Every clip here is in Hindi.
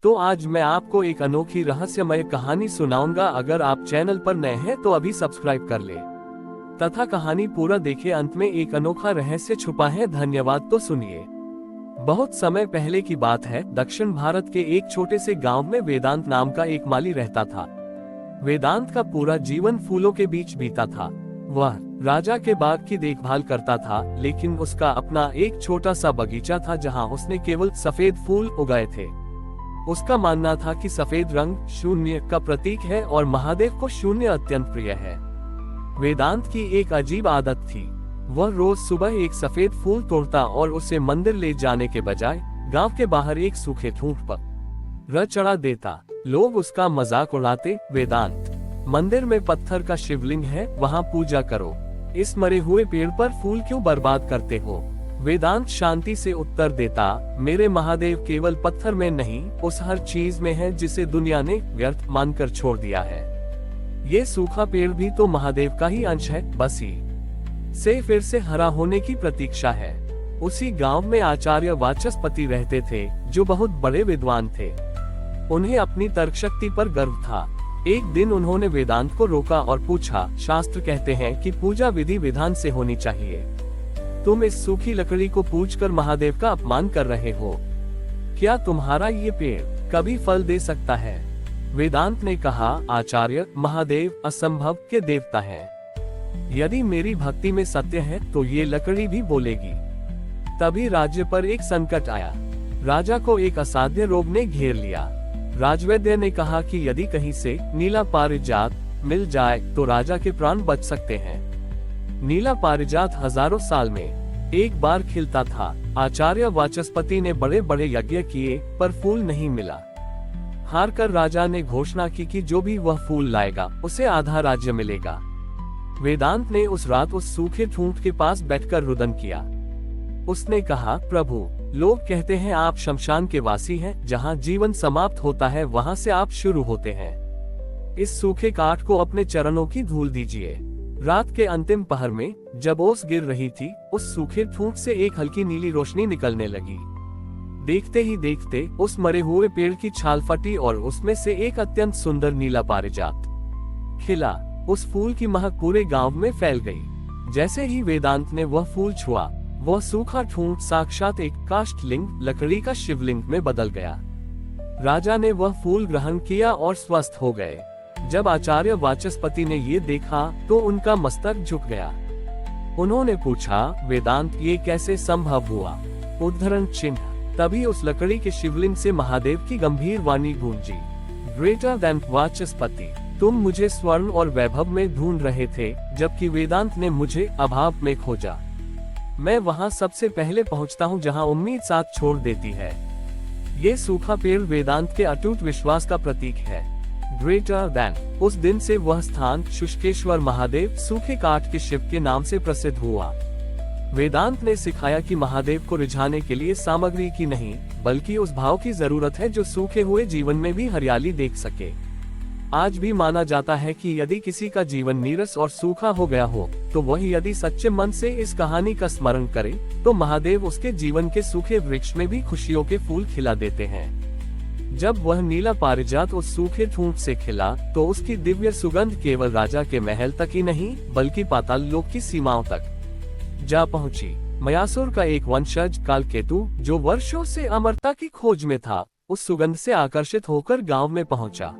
तो आज मैं आपको एक अनोखी रहस्यमय कहानी सुनाऊंगा। अगर आप चैनल पर नए हैं तो अभी सब्सक्राइब कर ले तथा कहानी पूरा देखें। अंत में एक अनोखा रहस्य छुपा है। धन्यवाद। तो सुनिए। बहुत समय पहले की बात है। दक्षिण भारत के एक छोटे से गांव में वेदांत नाम का एक माली रहता था। वेदांत का पूरा जीवन फूलों के बीच बीता था। वह राजा के बाग की देखभाल करता था, लेकिन उसका अपना एक छोटा सा बगीचा था जहां उसने केवल सफेद फूल उगाए थे। उसका मानना था कि सफेद रंग शून्य का प्रतीक है और महादेव को शून्य अत्यंत प्रिय है। वेदांत की एक अजीब आदत थी। वह रोज सुबह एक सफेद फूल तोड़ता और उसे मंदिर ले जाने के बजाय गांव के बाहर एक सूखे ठूंठ पर चढ़ा देता। लोग उसका मजाक उड़ाते, वेदांत, मंदिर में पत्थर का शिवलिंग है, वहां पूजा करो। इस मरे हुए पेड़ पर फूल क्यों बर्बाद करते हो? वेदांत शांति से उत्तर देता, मेरे महादेव केवल पत्थर में नहीं, उस हर चीज में है जिसे दुनिया ने व्यर्थ मानकर छोड़ दिया है। ये सूखा पेड़ भी तो महादेव का ही अंश है, बस ही से फिर से हरा होने की प्रतीक्षा है। उसी गांव में आचार्य वाचस्पति रहते थे, जो बहुत बड़े विद्वान थे। उन्हें अपनी तर्कशक्ति पर गर्व था। एक दिन उन्होंने वेदांत को रोका और पूछा, शास्त्र कहते हैं कि पूजा विधि विधान से होनी चाहिए। तुम इस सूखी लकड़ी को पूजकर महादेव का अपमान कर रहे हो। क्या तुम्हारा ये पेड़ कभी फल दे सकता है? वेदांत ने कहा, आचार्य, महादेव असंभव के देवता हैं। यदि मेरी भक्ति में सत्य है तो ये लकड़ी भी बोलेगी। तभी राज्य पर एक संकट आया। राजा को एक असाध्य रोग ने घेर लिया। राजवैद्य ने कहा कि यदि कहीं से नीला पारिजात मिल जाए तो राजा के प्राण बच सकते हैं। नीला पारिजात हजारों साल में एक बार खिलता था। आचार्य वाचस्पति ने बड़े बड़े यज्ञ किए, पर फूल नहीं मिला। हारकर राजा ने घोषणा की कि जो भी वह फूल लाएगा उसे आधा राज्य मिलेगा। वेदांत ने उस रात उस सूखे ठूंठ के पास बैठकर रुदन किया। उसने कहा, प्रभु, लोग कहते हैं आप शमशान के वासी हैं, जहां जीवन समाप्त होता है वहां से आप शुरू होते हैं। इस सूखे काठ को अपने चरणों की धूल दीजिए। रात के अंतिम पहर में जब ओस गिर रही थी, उस सूखे ठूंठ से एक हल्की नीली रोशनी निकलने लगी। देखते ही देखते उस मरे हुए पेड़ की छाल फटी और उसमें से एक अत्यंत सुंदर नीला पारिजात खिला। उस फूल की महक पूरे गांव में फैल गई। जैसे ही वेदांत ने वह फूल छुआ, वह सूखा ठूंठ साक्षात एक काष्ठलिंग, लकड़ी का शिवलिंग में बदल गया। राजा ने वह फूल ग्रहण किया और स्वस्थ हो गए। जब आचार्य वाचस्पति ने ये देखा तो उनका मस्तक झुक गया। उन्होंने पूछा, वेदांत, ये कैसे संभव हुआ? उद्धरण चिन्ह। तभी उस लकड़ी के शिवलिंग से महादेव की गंभीर वाणी गूंजी, ग्रेटर देन वाचस्पति, तुम मुझे स्वर्ण और वैभव में ढूंढ रहे थे, जबकि वेदांत ने मुझे अभाव में खोजा। मैं वहां सबसे पहले पहुंचता हूं जहां उम्मीद साथ छोड़ देती है। ये सूखा पेड़ वेदांत के अटूट विश्वास का प्रतीक है। Greater than. उस दिन से वह स्थान शुष्केश्वर महादेव, सूखे काठ के शिव के नाम से प्रसिद्ध हुआ। वेदांत ने सिखाया कि महादेव को रिझाने के लिए सामग्री की नहीं, बल्कि उस भाव की जरूरत है जो सूखे हुए जीवन में भी हरियाली देख सके। आज भी माना जाता है कि यदि किसी का जीवन नीरस और सूखा हो गया हो, तो वह यदि सच्चे मन से इस कहानी का स्मरण करे, तो महादेव उसके जीवन के सूखे वृक्ष में भी खुशियों के फूल खिला देते हैं। जब वह नीला पारिजात उस सूखे ठूंठ से खिला, तो उसकी दिव्य सुगंध केवल राजा के महल तक ही नहीं, बल्कि पाताल लोक की सीमाओं तक जा पहुंची। मयासुर का एक वंशज कालकेतु, जो वर्षों से अमरता की खोज में था, उस सुगंध से आकर्षित होकर गांव में पहुंचा।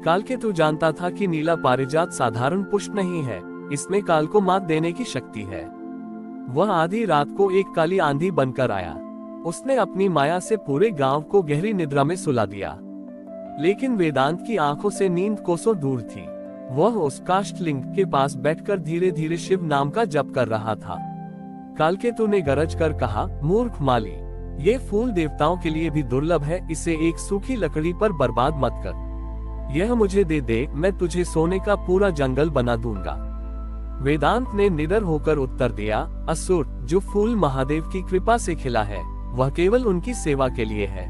कालकेतु जानता था कि नीला पारिजात साधारण पुष्प नहीं है, इसमें काल को मात देने की शक्ति है। वह आधी रात को एक काली आंधी बनकर आया। उसने अपनी माया से पूरे गांव को गहरी निद्रा में सुला दिया। लेकिन वेदांत की आंखों से नींद कोसों दूर थी। वह उस काष्ठलिंग के पास बैठकर धीरे धीरे शिव नाम का जप कर रहा था। कालकेतु ने गरज कर कहा, मूर्ख माली, ये फूल देवताओं के लिए भी दुर्लभ है, इसे एक सूखी लकड़ी पर बर्बाद मत कर। यह मुझे दे दे, मैं तुझे सोने का पूरा जंगल बना दूंगा। वेदांत ने निडर होकर उत्तर दिया, असुर, जो फूल महादेव की कृपा से खिला है, वह केवल उनकी सेवा के लिए है।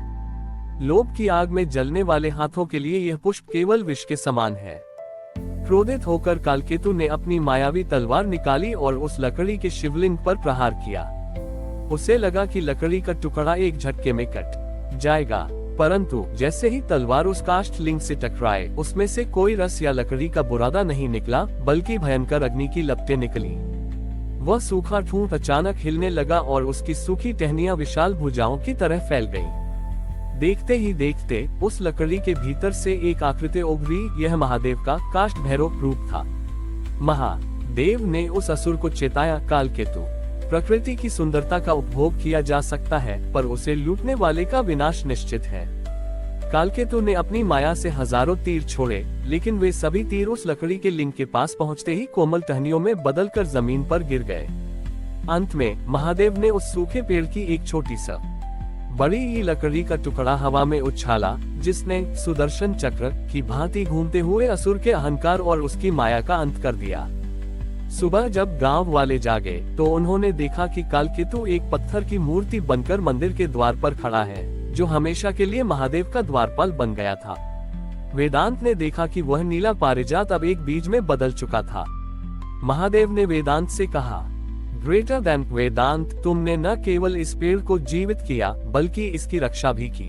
लोभ की आग में जलने वाले हाथों के लिए यह पुष्प केवल विष के समान है। क्रोधित होकर कालकेतु ने अपनी मायावी तलवार निकाली और उस लकड़ी के शिवलिंग पर प्रहार किया। उसे लगा कि लकड़ी का टुकड़ा एक झटके में कट जाएगा। परंतु जैसे ही तलवार उस काष्ठलिंग से टकराए, उसमें से कोई रस या लकड़ी का बुरादा नहीं निकला, बल्कि भयंकर अग्नि की लपटें निकली। वह सूखा ठूंठ अचानक हिलने लगा और उसकी सूखी टहनियां विशाल भुजाओं की तरह फैल गईं। देखते ही देखते उस लकड़ी के भीतर से एक आकृति उभरी। यह महादेव का काष्ठ भैरव रूप था। महादेव ने उस असुर को चेताया, कालकेतु, प्रकृति की सुंदरता का उपभोग किया जा सकता है, पर उसे लूटने वाले का विनाश निश्चित है। कालकेतु ने अपनी माया से हजारों तीर छोड़े, लेकिन वे सभी तीर उस लकड़ी के लिंग के पास पहुंचते ही कोमल टहनियों में बदलकर जमीन पर गिर गए। अंत में महादेव ने उस सूखे पेड़ की एक छोटी सा बड़ी ही लकड़ी का टुकड़ा हवा में उछाला, जिसने सुदर्शन चक्र की भांति घूमते हुए असुर के अहंकार और उसकी माया का अंत कर दिया। सुबह जब गांव वाले जागे तो उन्होंने देखा कि कालकेतु एक पत्थर की मूर्ति बनकर मंदिर के द्वार पर खड़ा है, जो हमेशा के लिए महादेव का द्वारपाल बन गया था। वेदांत ने देखा कि वह नीला पारिजात अब एक बीज में बदल चुका था। महादेव ने वेदांत से कहा, ग्रेटर देन वेदांत, तुमने न केवल इस पेड़ को जीवित किया, बल्कि इसकी रक्षा भी की।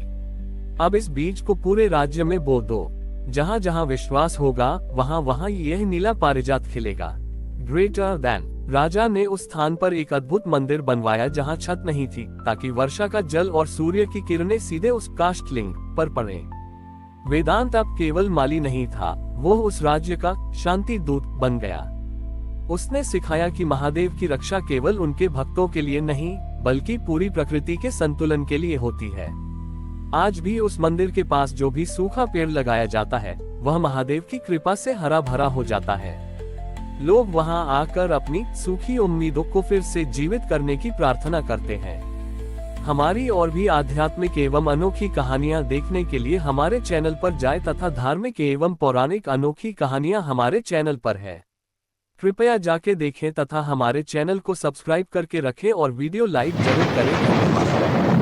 अब इस बीज को पूरे राज्य में बो दो। जहाँ जहाँ विश्वास होगा, वहाँ वहाँ यह नीला पारिजात खिलेगा। ग्रेटर देन, राजा ने उस स्थान पर एक अद्भुत मंदिर बनवाया जहाँ छत नहीं थी, ताकि वर्षा का जल और सूर्य की किरणें सीधे उस काष्ठलिंग पर पड़े। वेदांत अब केवल माली नहीं था, वो उस राज्य का शांति दूत बन गया। उसने सिखाया कि महादेव की रक्षा केवल उनके भक्तों के लिए नहीं, बल्कि पूरी प्रकृति के संतुलन के लिए होती है। आज भी उस मंदिर के पास जो भी सूखा पेड़ लगाया जाता है, वह महादेव की कृपा से हरा भरा हो जाता है। लोग वहां आकर अपनी सूखी उम्मीदों को फिर से जीवित करने की प्रार्थना करते हैं। हमारी और भी आध्यात्मिक एवं अनोखी कहानियां देखने के लिए हमारे चैनल पर जाएं तथा धार्मिक एवं पौराणिक अनोखी कहानियां हमारे चैनल पर है। कृपया जाके देखें तथा हमारे चैनल को सब्सक्राइब करके रखें और वीडियो लाइक जरूर करें। धन्यवाद।